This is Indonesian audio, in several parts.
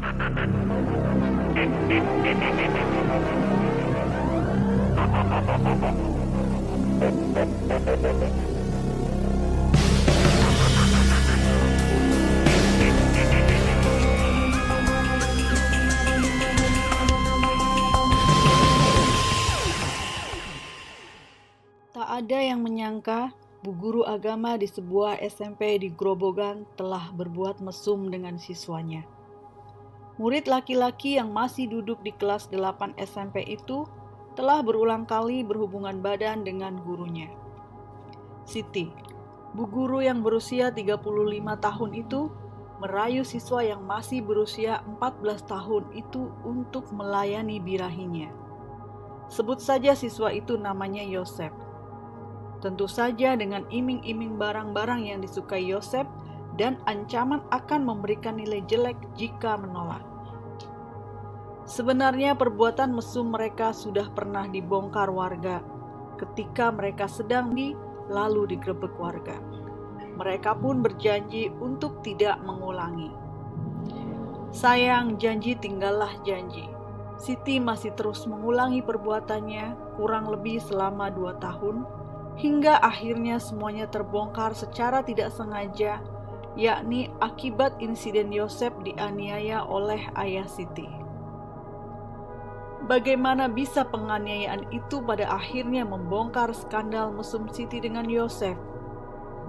Tak ada yang menyangka Bu Guru Agama di sebuah SMP di Grobogan telah berbuat mesum dengan siswanya. Murid laki-laki yang masih duduk di kelas 8 SMP itu telah berulang kali berhubungan badan dengan gurunya. Siti, Bu Guru yang berusia 35 tahun itu, merayu siswa yang masih berusia 14 tahun itu untuk melayani birahinya. Sebut saja siswa itu namanya Yosef. Tentu saja dengan iming-iming barang-barang yang disukai Yosef dan ancaman akan memberikan nilai jelek jika menolak. Sebenarnya perbuatan mesum mereka sudah pernah dibongkar warga ketika mereka sedang lalu digerebek warga. Mereka pun berjanji untuk tidak mengulangi. Sayang, janji tinggallah janji. Siti masih terus mengulangi perbuatannya kurang lebih selama 2 tahun, hingga akhirnya semuanya terbongkar secara tidak sengaja, yakni akibat insiden Yosef dianiaya oleh ayah Siti. Bagaimana bisa penganiayaan itu pada akhirnya membongkar skandal mesum Siti dengan Yosef?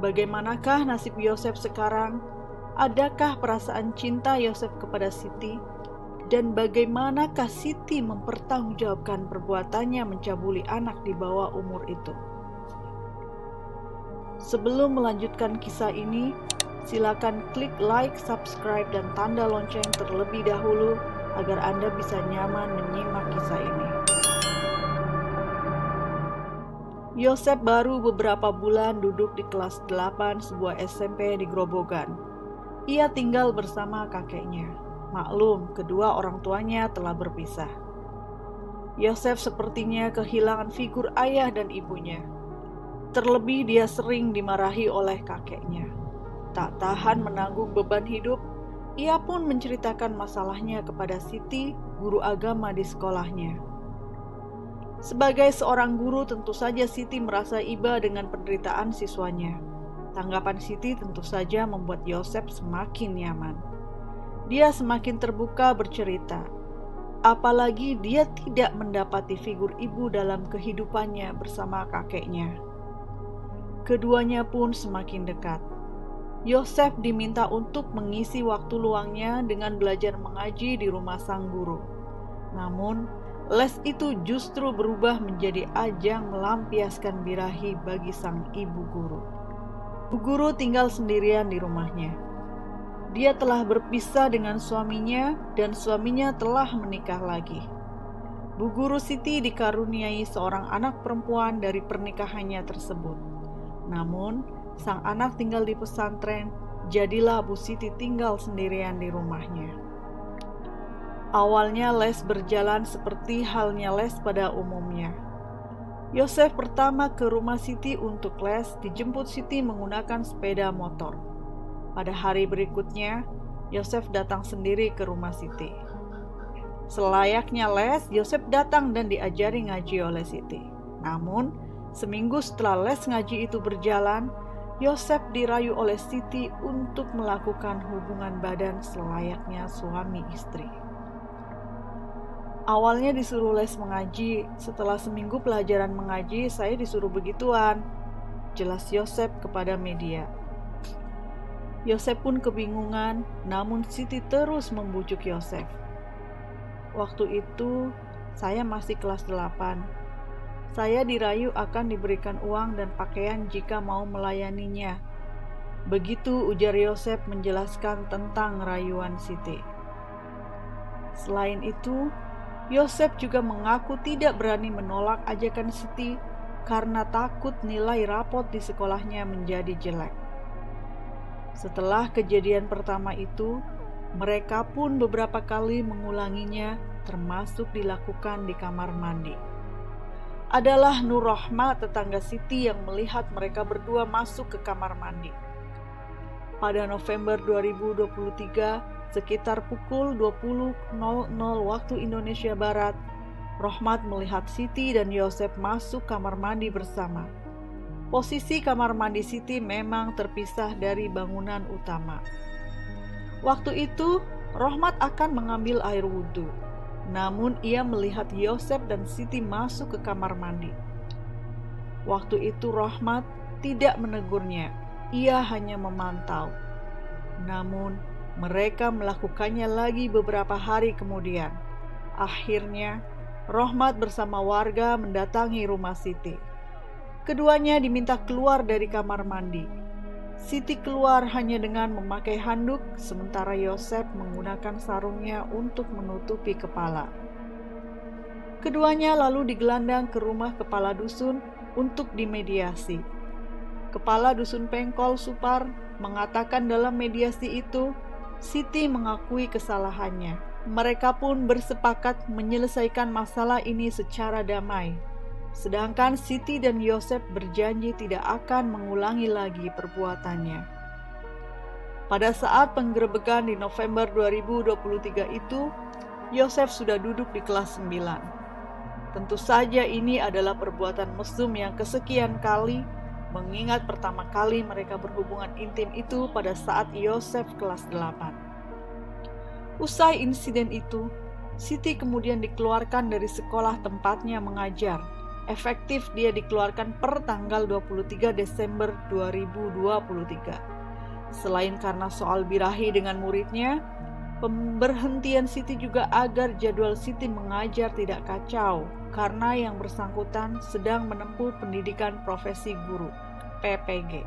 Bagaimanakah nasib Yosef sekarang? Adakah perasaan cinta Yosef kepada Siti? Dan bagaimanakah Siti mempertanggungjawabkan perbuatannya mencabuli anak di bawah umur itu? Sebelum melanjutkan kisah ini, silakan klik like, subscribe, dan tanda lonceng terlebih dahulu agar Anda bisa nyaman menyimak kisah ini. Yosef baru beberapa bulan duduk di kelas 8 sebuah SMP di Grobogan. Ia tinggal bersama kakeknya. Maklum, kedua orang tuanya telah berpisah. Yosef sepertinya kehilangan figur ayah dan ibunya. Terlebih dia sering dimarahi oleh kakeknya. Tak tahan menanggung beban hidup, ia pun menceritakan masalahnya kepada Siti, guru agama di sekolahnya. Sebagai seorang guru, tentu saja Siti merasa iba dengan penderitaan siswanya. Tanggapan Siti tentu saja membuat Yosef semakin nyaman. Dia semakin terbuka bercerita. Apalagi dia tidak mendapati figur ibu dalam kehidupannya bersama kakeknya. Keduanya pun semakin dekat. Yosef diminta untuk mengisi waktu luangnya dengan belajar mengaji di rumah sang guru. Namun, les itu justru berubah menjadi ajang melampiaskan birahi bagi sang ibu guru. Bu Guru tinggal sendirian di rumahnya. Dia telah berpisah dengan suaminya dan suaminya telah menikah lagi. Bu Guru Siti dikaruniai seorang anak perempuan dari pernikahannya tersebut. Namun, sang anak tinggal di pesantren, jadilah Bu Siti tinggal sendirian di rumahnya. Awalnya les berjalan seperti halnya les pada umumnya. Yosef pertama ke rumah Siti untuk les, dijemput Siti menggunakan sepeda motor. Pada hari berikutnya, Yosef datang sendiri ke rumah Siti. Selayaknya les, Yosef datang dan diajari ngaji oleh Siti. Namun, seminggu setelah les ngaji itu berjalan, Yosef dirayu oleh Siti untuk melakukan hubungan badan selayaknya suami istri. Awalnya disuruh les mengaji, setelah seminggu pelajaran mengaji, saya disuruh begituan, jelas Yosef kepada media. Yosef pun kebingungan, namun Siti terus membujuk Yosef. Waktu itu, saya masih kelas 8. Saya dirayu akan diberikan uang dan pakaian jika mau melayaninya. Begitu ujar Yosef menjelaskan tentang rayuan Siti. Selain itu, Yosef juga mengaku tidak berani menolak ajakan Siti karena takut nilai rapot di sekolahnya menjadi jelek. Setelah kejadian pertama itu, mereka pun beberapa kali mengulanginya, termasuk dilakukan di kamar mandi. Adalah Nur Rohmah, tetangga Siti, yang melihat mereka berdua masuk ke kamar mandi. Pada November 2023, sekitar pukul 20.00 waktu Indonesia Barat, Rohmat melihat Siti dan Yosef masuk kamar mandi bersama. Posisi kamar mandi Siti memang terpisah dari bangunan utama. Waktu itu, Rohmat akan mengambil air wudhu. Namun ia melihat Yosef dan Siti masuk ke kamar mandi. Waktu itu Rohmat tidak menegurnya, ia hanya memantau. Namun mereka melakukannya lagi beberapa hari kemudian. Akhirnya Rohmat bersama warga mendatangi rumah Siti. Keduanya diminta keluar dari kamar mandi. Siti keluar hanya dengan memakai handuk, sementara Yosef menggunakan sarungnya untuk menutupi kepala. Keduanya lalu digelandang ke rumah kepala dusun untuk dimediasi. Kepala dusun Pengkol Supar mengatakan dalam mediasi itu, Siti mengakui kesalahannya. Mereka pun bersepakat menyelesaikan masalah ini secara damai. Sedangkan Siti dan Yosef berjanji tidak akan mengulangi lagi perbuatannya. Pada saat penggerebekan di November 2023 itu, Yosef sudah duduk di kelas 9. Tentu saja ini adalah perbuatan mesum yang kesekian kali, mengingat pertama kali mereka berhubungan intim itu pada saat Yosef kelas 8. Usai insiden itu, Siti kemudian dikeluarkan dari sekolah tempatnya mengajar. Efektif dia dikeluarkan per tanggal 23 Desember 2023. Selain karena soal birahi dengan muridnya, pemberhentian Siti juga agar jadwal Siti mengajar tidak kacau karena yang bersangkutan sedang menempuh pendidikan profesi guru, PPG.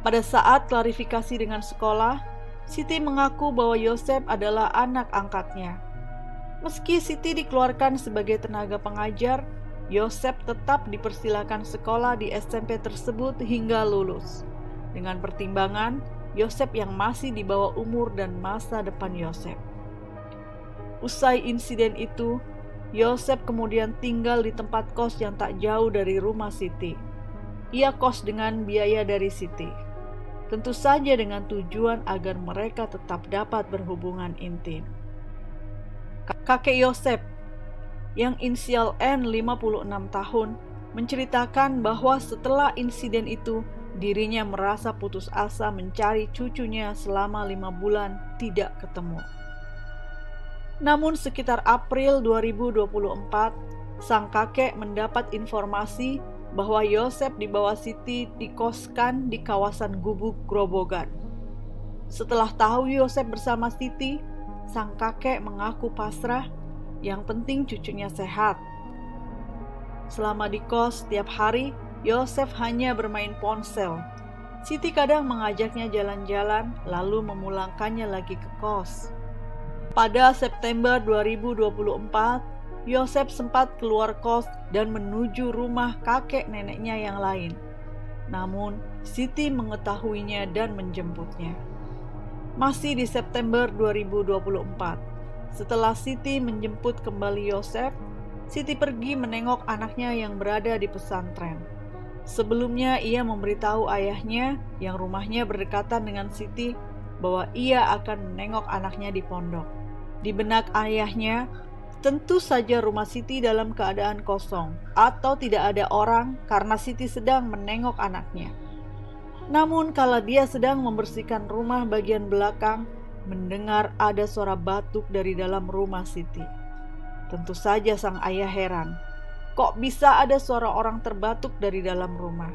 Pada saat klarifikasi dengan sekolah, Siti mengaku bahwa Yosef adalah anak angkatnya. Meski Siti dikeluarkan sebagai tenaga pengajar, Yosef tetap dipersilakan sekolah di SMP tersebut hingga lulus. Dengan pertimbangan, Yosef yang masih di bawah umur dan masa depan Yosef. Usai insiden itu, Yosef kemudian tinggal di tempat kos yang tak jauh dari rumah Siti. Ia kos dengan biaya dari Siti. Tentu saja dengan tujuan agar mereka tetap dapat berhubungan intim. Kakek Yosef, yang inisial N 56 tahun, menceritakan bahwa setelah insiden itu, dirinya merasa putus asa mencari cucunya selama 5 bulan tidak ketemu. Namun sekitar April 2024, sang kakek mendapat informasi bahwa Yosef dibawa Siti dikoskan di kawasan Gubuk, Grobogan. Setelah tahu Yosef bersama Siti, sang kakek mengaku pasrah, yang penting cucunya sehat. Selama di kos setiap hari, Yosef hanya bermain ponsel. Siti kadang mengajaknya jalan-jalan, lalu memulangkannya lagi ke kos. Pada September 2024, Yosef sempat keluar kos dan menuju rumah kakek neneknya yang lain. Namun, Siti mengetahuinya dan menjemputnya. Masih di September 2024, setelah Siti menjemput kembali Yosef, Siti pergi menengok anaknya yang berada di pesantren. Sebelumnya ia memberitahu ayahnya yang rumahnya berdekatan dengan Siti bahwa ia akan menengok anaknya di pondok. Di benak ayahnya, tentu saja rumah Siti dalam keadaan kosong atau tidak ada orang karena Siti sedang menengok anaknya. Namun kala dia sedang membersihkan rumah bagian belakang, mendengar ada suara batuk dari dalam rumah Siti. Tentu saja sang ayah heran. Kok bisa ada suara orang terbatuk dari dalam rumah?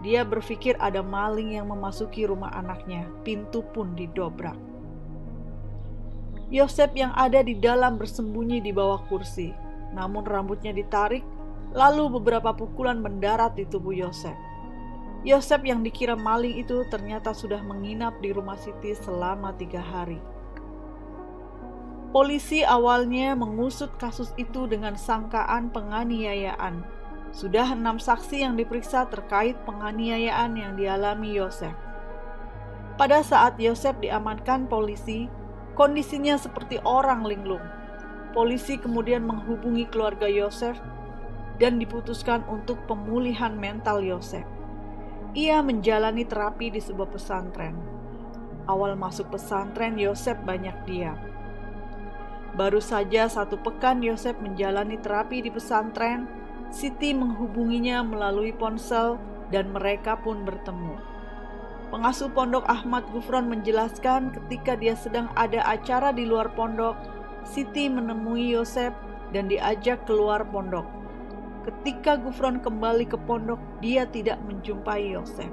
Dia berpikir ada maling yang memasuki rumah anaknya, pintu pun didobrak. Yosef yang ada di dalam bersembunyi di bawah kursi, namun rambutnya ditarik, lalu beberapa pukulan mendarat di tubuh Yosef. Yosef yang dikira maling itu ternyata sudah menginap di rumah Siti selama 3 hari. Polisi awalnya mengusut kasus itu dengan sangkaan penganiayaan. Sudah 6 saksi yang diperiksa terkait penganiayaan yang dialami Yosef. Pada saat Yosef diamankan polisi, kondisinya seperti orang linglung. Polisi kemudian menghubungi keluarga Yosef dan diputuskan untuk pemulihan mental Yosef. Ia menjalani terapi di sebuah pesantren. Awal masuk pesantren, Yosef banyak diam. Baru saja 1 pekan Yosef menjalani terapi di pesantren, Siti menghubunginya melalui ponsel dan mereka pun bertemu. Pengasuh pondok Ahmad Gufron menjelaskan ketika dia sedang ada acara di luar pondok, Siti menemui Yosef dan diajak keluar pondok. Ketika Gufron kembali ke pondok, dia tidak menjumpai Yosef.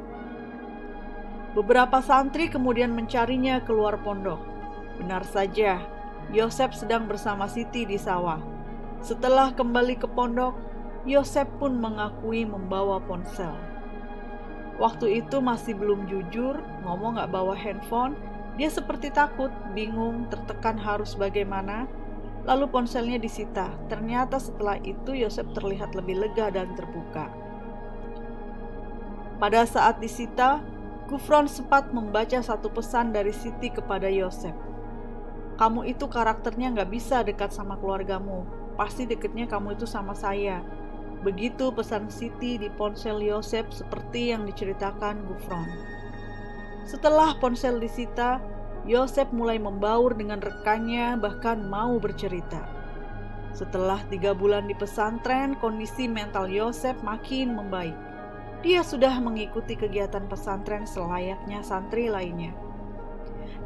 Beberapa santri kemudian mencarinya keluar pondok. Benar saja, Yosef sedang bersama Siti di sawah. Setelah kembali ke pondok, Yosef pun mengakui membawa ponsel. Waktu itu masih belum jujur, ngomong gak bawa handphone. Dia seperti takut, bingung, tertekan harus bagaimana. Lalu ponselnya disita. Ternyata setelah itu Yosef terlihat lebih lega dan terbuka. Pada saat disita, Gufron sempat membaca 1 pesan dari Siti kepada Yosef. Kamu itu karakternya gak bisa dekat sama keluargamu. Pasti deketnya kamu itu sama saya. Begitu pesan Siti di ponsel Yosef seperti yang diceritakan Gufron. Setelah ponsel disita, Yosef mulai membaur dengan rekannya, bahkan mau bercerita. Setelah 3 bulan di pesantren, kondisi mental Yosef makin membaik. Dia sudah mengikuti kegiatan pesantren selayaknya santri lainnya.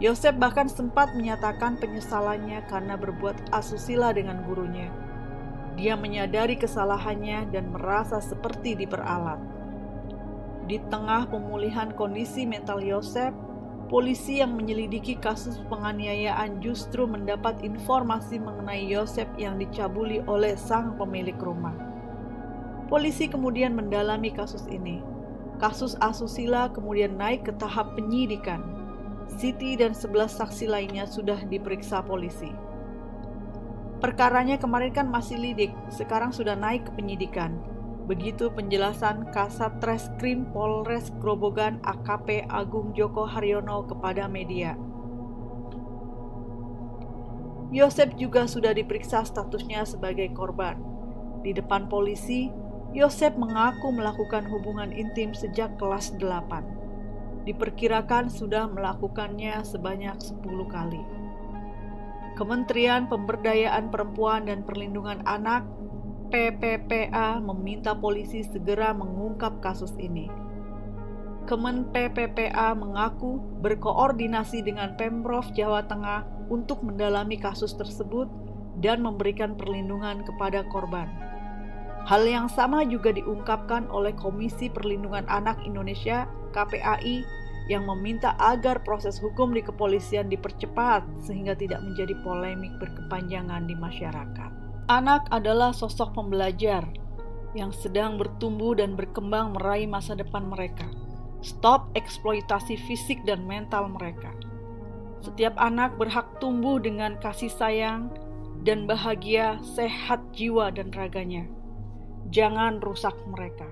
Yosef bahkan sempat menyatakan penyesalannya karena berbuat asusila dengan gurunya. Dia menyadari kesalahannya dan merasa seperti diperalat. Di tengah pemulihan kondisi mental Yosef, polisi yang menyelidiki kasus penganiayaan justru mendapat informasi mengenai Yosef yang dicabuli oleh sang pemilik rumah. Polisi kemudian mendalami kasus ini. Kasus asusila kemudian naik ke tahap penyidikan. Siti dan 11 saksi lainnya sudah diperiksa polisi. Perkaranya kemarin kan masih lidik, sekarang sudah naik ke penyidikan. Begitu penjelasan Kasat Reskrim Polres Grobogan AKP Agung Joko Haryono kepada media. Yosef juga sudah diperiksa statusnya sebagai korban. Di depan polisi, Yosef mengaku melakukan hubungan intim sejak kelas 8. Diperkirakan sudah melakukannya sebanyak 10 kali. Kementerian Pemberdayaan Perempuan dan Perlindungan Anak (PPPA) meminta polisi segera mengungkap kasus ini. Kemen PPPA mengaku berkoordinasi dengan Pemprov Jawa Tengah untuk mendalami kasus tersebut dan memberikan perlindungan kepada korban. Hal yang sama juga diungkapkan oleh Komisi Perlindungan Anak Indonesia (KPAI) yang meminta agar proses hukum di kepolisian dipercepat sehingga tidak menjadi polemik berkepanjangan di masyarakat. Anak adalah sosok pembelajar yang sedang bertumbuh dan berkembang meraih masa depan mereka. Stop eksploitasi fisik dan mental mereka. Setiap anak berhak tumbuh dengan kasih sayang dan bahagia, sehat jiwa dan raganya. Jangan rusak mereka.